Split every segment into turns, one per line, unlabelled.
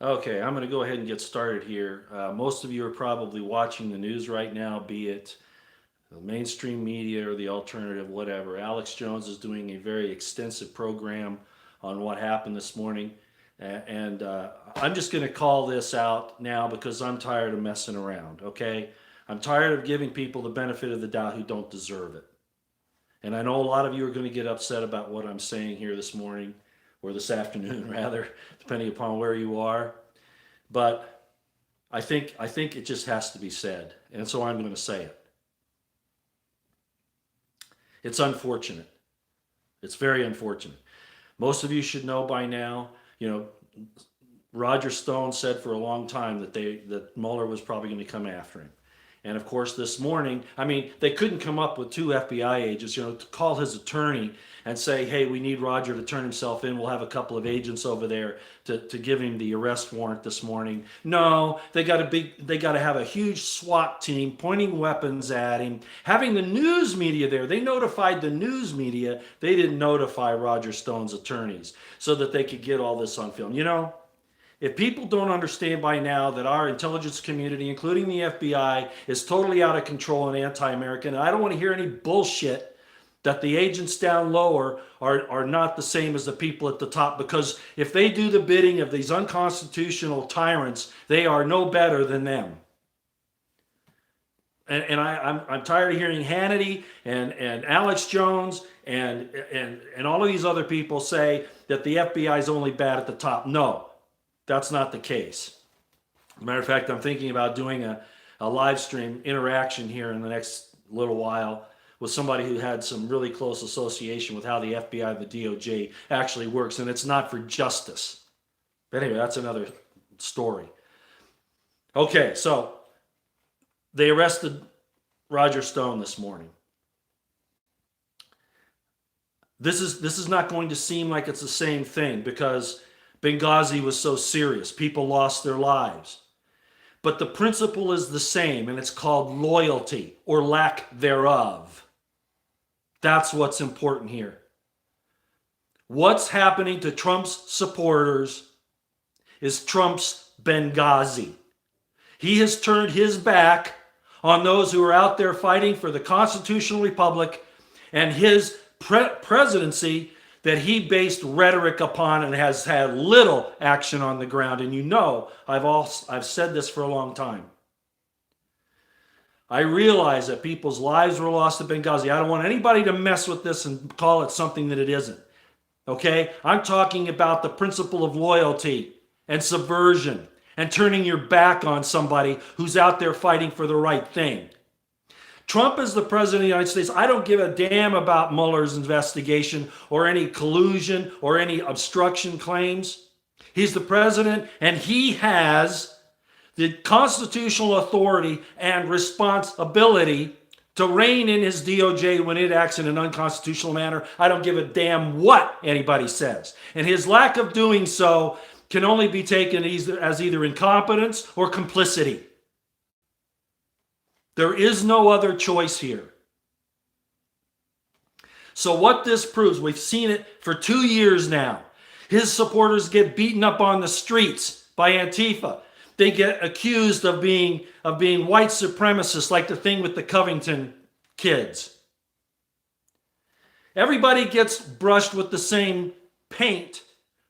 Okay, I'm going to go ahead and get started here. Most of you are probably watching the news right now, be it the mainstream media or the alternative, whatever. Alex Jones is doing a very extensive program on what happened this morning. And I'm just going to call this out now because I'm tired of messing around, okay? I'm tired of giving people the benefit of the doubt who don't deserve it. And I know a lot of you are going to get upset about what I'm saying here this morning, or this afternoon, rather, depending upon where you are. But I think it just has to be said, and so I'm going to say it. It's unfortunate. It's very unfortunate. Most of you should know by now. You know, Roger Stone said for a long time that Mueller was probably going to come after him. And of course, this morning, I mean, they couldn't come up with two FBI agents, to call his attorney and say, hey, we need Roger to turn himself in. We'll have a couple of agents over there to give him the arrest warrant this morning. No, they got to have a huge SWAT team pointing weapons at him, having the news media there. They notified the news media. They didn't notify Roger Stone's attorneys so that they could get all this on film. If people don't understand by now that our intelligence community, including the FBI, is totally out of control and anti-American, and I don't want to hear any bullshit that the agents down lower are not the same as the people at the top, because if they do the bidding of these unconstitutional tyrants, they are no better than them. And I'm tired of hearing Hannity and Alex Jones and all of these other people say that the FBI is only bad at the top. No, that's not the case. As a matter of fact, I'm thinking about doing a live stream interaction here in the next little while with somebody who had some really close association with how the FBI and the DOJ actually works, and it's not for justice. But anyway, that's another story. Okay, so they arrested Roger Stone this morning. This is not going to seem like it's the same thing because Benghazi was so serious. People lost their lives. But the principle is the same, and it's called loyalty or lack thereof. That's what's important here. What's happening to Trump's supporters is Trump's Benghazi. He has turned his back on those who are out there fighting for the constitutional republic and his presidency that he based rhetoric upon and has had little action on the ground. And I've said this for a long time. I realize that people's lives were lost at Benghazi. I don't want anybody to mess with this and call it something that it isn't. Okay? I'm talking about the principle of loyalty and subversion and turning your back on somebody who's out there fighting for the right thing. Trump is the president of the United States. I don't give a damn about Mueller's investigation or any collusion or any obstruction claims. He's the president, and he has the constitutional authority and responsibility to rein in his DOJ when it acts in an unconstitutional manner. I don't give a damn what anybody says. And his lack of doing so can only be taken as either incompetence or complicity. There is no other choice here. So what this proves, we've seen it for 2 years now. His supporters get beaten up on the streets by Antifa. They get accused of being white supremacists, like the thing with the Covington kids. Everybody gets brushed with the same paint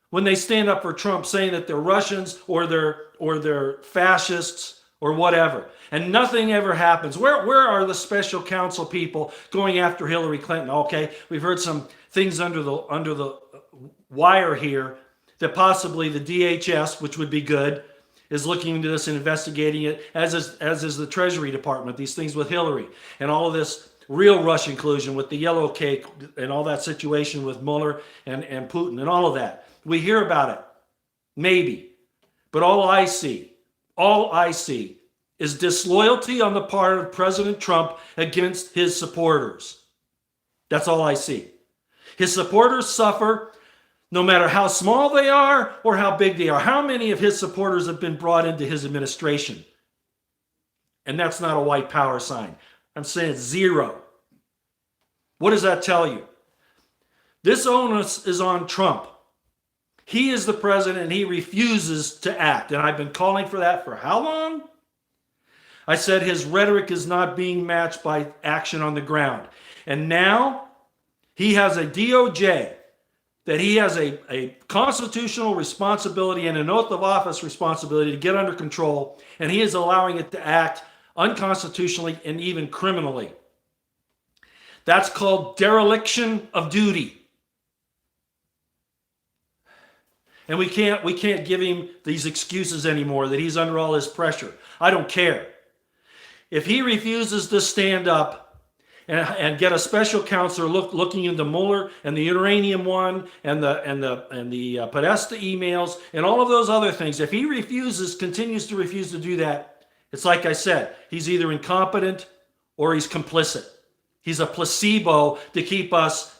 when they stand up for Trump, saying that they're Russians or they're fascists or whatever. And nothing ever happens. Where are the special counsel people going after Hillary Clinton? Okay, we've heard some things under the wire here that possibly the DHS, which would be good, is looking into this and investigating it, as is the Treasury Department, these things with Hillary and all of this real Russian collusion with the yellow cake and all that situation with Mueller and Putin and all of that. We hear about it, maybe. But all I see is disloyalty on the part of President Trump against his supporters. That's all I see. His supporters suffer no matter how small they are or how big they are. How many of his supporters have been brought into his administration? And that's not a white power sign. I'm saying 0. What does that tell you? This onus is on Trump. He is the president and he refuses to act. And I've been calling for that for how long? I said his rhetoric is not being matched by action on the ground. And now he has a DOJ that he has a constitutional responsibility and an oath of office responsibility to get under control, and he is allowing it to act unconstitutionally and even criminally. That's called dereliction of duty. And we can't give him these excuses anymore that he's under all this pressure. I don't care. If he refuses to stand up and get a special counselor looking into Mueller and the uranium one and the Podesta emails and all of those other things, if he continues to refuse to do that, it's like I said, he's either incompetent or he's complicit. He's a placebo to keep us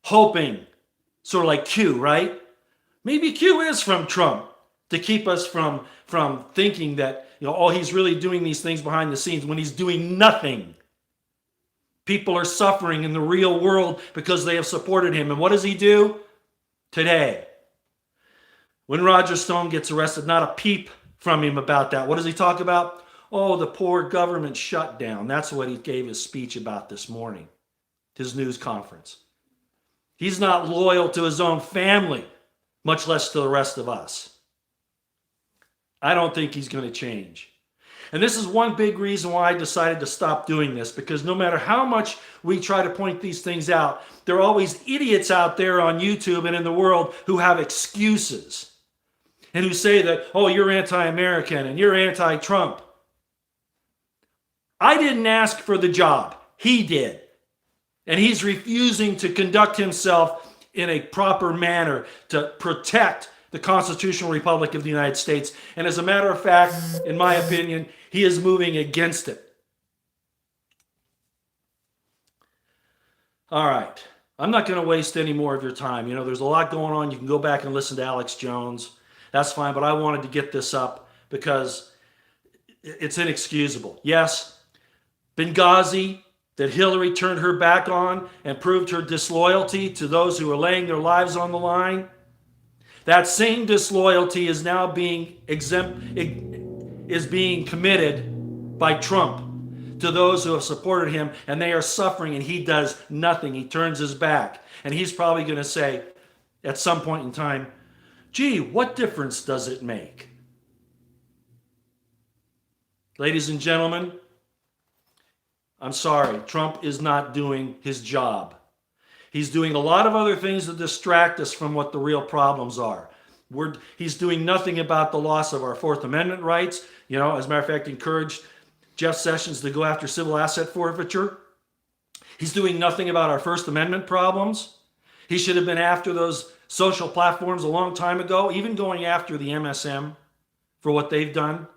hoping, sort of like Q, right? Maybe Q is from Trump to keep us from thinking that, oh, he's really doing these things behind the scenes when he's doing nothing. People are suffering in the real world because they have supported him. And what does he do? Today, when Roger Stone gets arrested, not a peep from him about that. What does he talk about? Oh, the poor government shutdown. That's what he gave his speech about this morning, his news conference. He's not loyal to his own family, much less to the rest of us. I don't think he's going to change. And this is one big reason why I decided to stop doing this, because no matter how much we try to point these things out, there are always idiots out there on YouTube and in the world who have excuses and who say that, oh, you're anti-American and you're anti-Trump. I didn't ask for the job. He did. And he's refusing to conduct himself in a proper manner to protect the constitutional republic of the United States. And as a matter of fact, in my opinion, he is moving against it. All right. I'm not going to waste any more of your time. There's a lot going on. You can go back and listen to Alex Jones. That's fine. But I wanted to get this up because it's inexcusable. Yes, Benghazi, that Hillary turned her back on and proved her disloyalty to those who are laying their lives on the line. That same disloyalty is now being committed by Trump to those who have supported him, and they are suffering, and he does nothing. He turns his back. And he's probably going to say at some point in time, gee, what difference does it make? Ladies and gentlemen, I'm sorry, Trump is not doing his job. He's doing a lot of other things to distract us from what the real problems are. He's doing nothing about the loss of our Fourth Amendment rights. As a matter of fact, encouraged Jeff Sessions to go after civil asset forfeiture. He's doing nothing about our First Amendment problems. He should have been after those social platforms a long time ago, even going after the MSM for what they've done.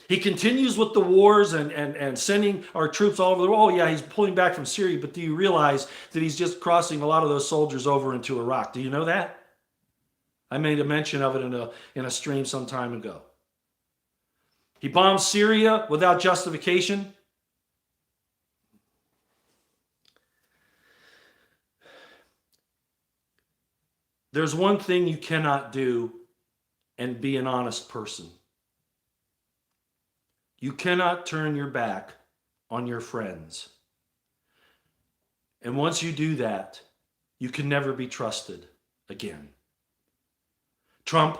He continues with the wars and sending our troops all over the world. Oh, yeah, he's pulling back from Syria, but do you realize that he's just crossing a lot of those soldiers over into Iraq? Do you know that? I made a mention of it in a stream some time ago. He bombed Syria without justification. There's one thing you cannot do and be an honest person. You cannot turn your back on your friends. And once you do that, you can never be trusted again. Trump,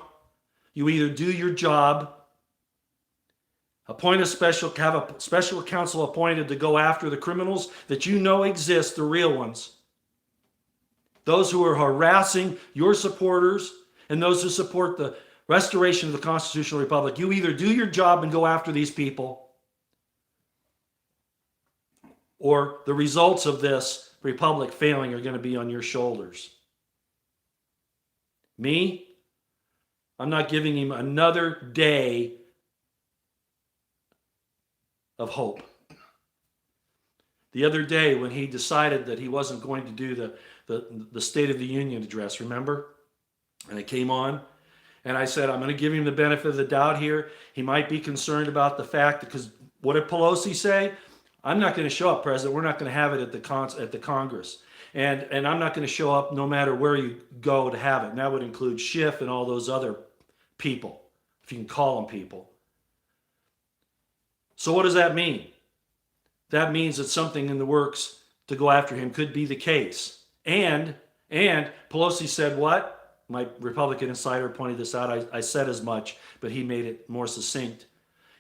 you either do your job, have a special counsel appointed to go after the criminals that you know exist, the real ones, those who are harassing your supporters and those who support the restoration of the constitutional republic. You either do your job and go after these people, or the results of this republic failing are going to be on your shoulders. Me, I'm not giving him another day of hope. The other day when he decided that he wasn't going to do the State of the Union address, remember? And it came on. And I said, I'm going to give him the benefit of the doubt here. He might be concerned about the fact, because what did Pelosi say? I'm not going to show up, President. We're not going to have it at the Congress. And I'm not going to show up no matter where you go to have it. And that would include Schiff and all those other people, if you can call them people. So what does that mean? That means that something in the works to go after him could be the case. And Pelosi said what? My Republican insider pointed this out. I said as much, but he made it more succinct.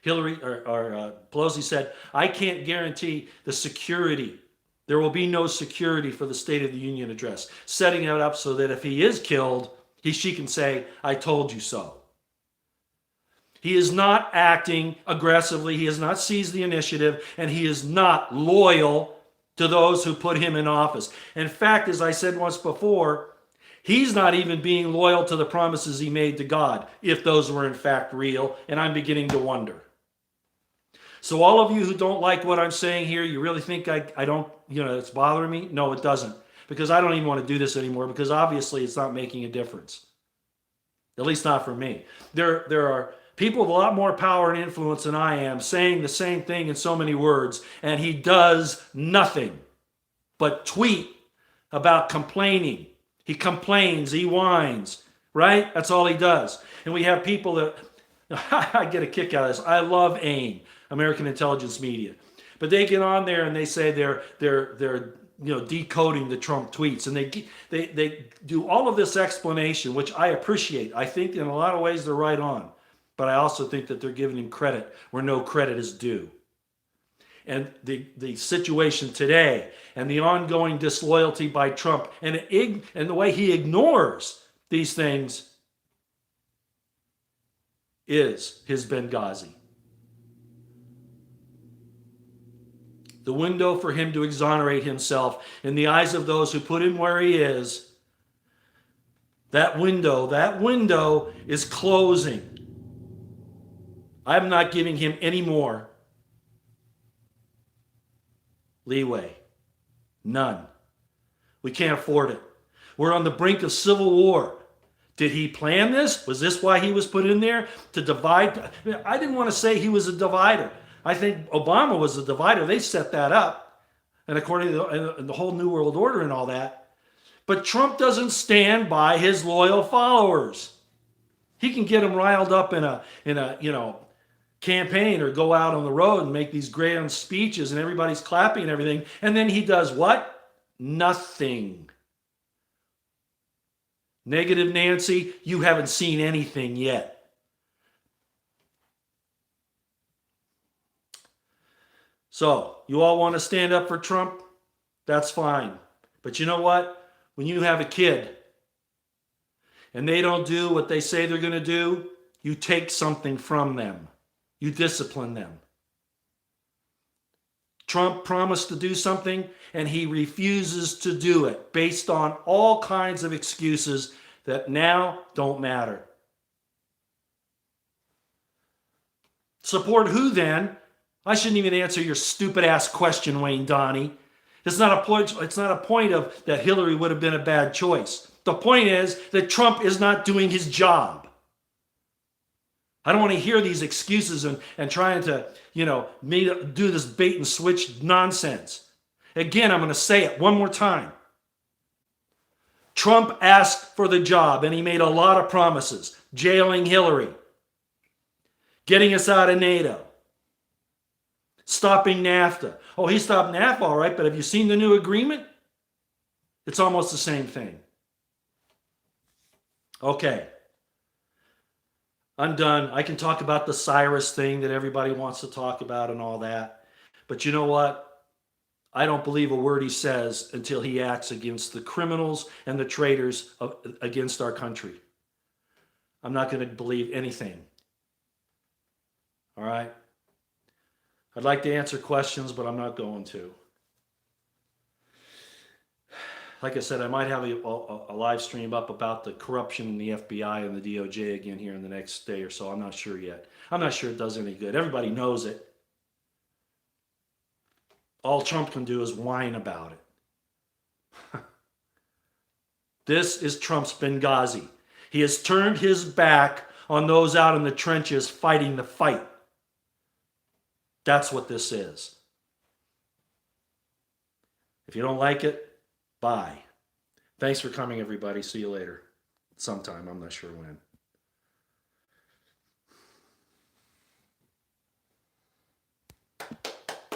Pelosi said, I can't guarantee the security. There will be no security for the State of the Union address. Setting it up so that if he is killed, she can say, I told you so. He is not acting aggressively. He has not seized the initiative, and he is not loyal to those who put him in office. In fact, as I said once before, he's not even being loyal to the promises he made to God, if those were in fact real, and I'm beginning to wonder. So all of you who don't like what I'm saying here, you really think I don't, it's bothering me? No, it doesn't. Because I don't even want to do this anymore, because obviously it's not making a difference. At least not for me. There are people with a lot more power and influence than I am saying the same thing in so many words, and he does nothing but tweet about complaining. He complains, he whines, right? That's all he does. And we have people that, I get a kick out of this. I love AIM, American Intelligence Media. But they get on there and they say they're decoding the Trump tweets, and they do all of this explanation, which I appreciate. I think in a lot of ways they're right on. But I also think that they're giving him credit where no credit is due. And the situation today and the ongoing disloyalty by Trump and the way he ignores these things is his Benghazi. The window for him to exonerate himself in the eyes of those who put him where he is, that window is closing. I'm not giving him any more leeway. None. We can't afford it. We're on the brink of civil war. Did he plan this? Was this why he was put in there? To divide? I didn't want to say he was a divider. I think Obama was a divider. They set that up. And according to the whole New World Order and all that. But Trump doesn't stand by his loyal followers. He can get them riled up in a campaign or go out on the road and make these grand speeches and everybody's clapping and everything. And then he does what? Nothing. Negative Nancy, you haven't seen anything yet. So, you all want to stand up for Trump? That's fine. But you know what? When you have a kid and they don't do what they say they're going to do, you take something from them. You discipline them. Trump promised to do something and he refuses to do it based on all kinds of excuses that now don't matter. Support who then? I shouldn't even answer your stupid ass question, Wayne Donnie. It's not a point of that Hillary would have been a bad choice. The point is that Trump is not doing his job. I don't want to hear these excuses and trying to, do this bait and switch nonsense. Again, I'm going to say it one more time. Trump asked for the job and he made a lot of promises. Jailing Hillary. Getting us out of NATO. Stopping NAFTA. Oh, he stopped NAFTA, all right, but have you seen the new agreement? It's almost the same thing. Okay. I'm done. I can talk about the Cyrus thing that everybody wants to talk about and all that. But you know what? I don't believe a word he says until he acts against the criminals and the traitors against our country. I'm not going to believe anything. All right? I'd like to answer questions, but I'm not going to. Like I said, I might have a live stream up about the corruption in the FBI and the DOJ again here in the next day or so. I'm not sure yet. I'm not sure it does any good. Everybody knows it. All Trump can do is whine about it. This is Trump's Benghazi. He has turned his back on those out in the trenches fighting the fight. That's what this is. If you don't like it, Bye. Thanks for coming, everybody. See you later. Sometime. I'm not sure when.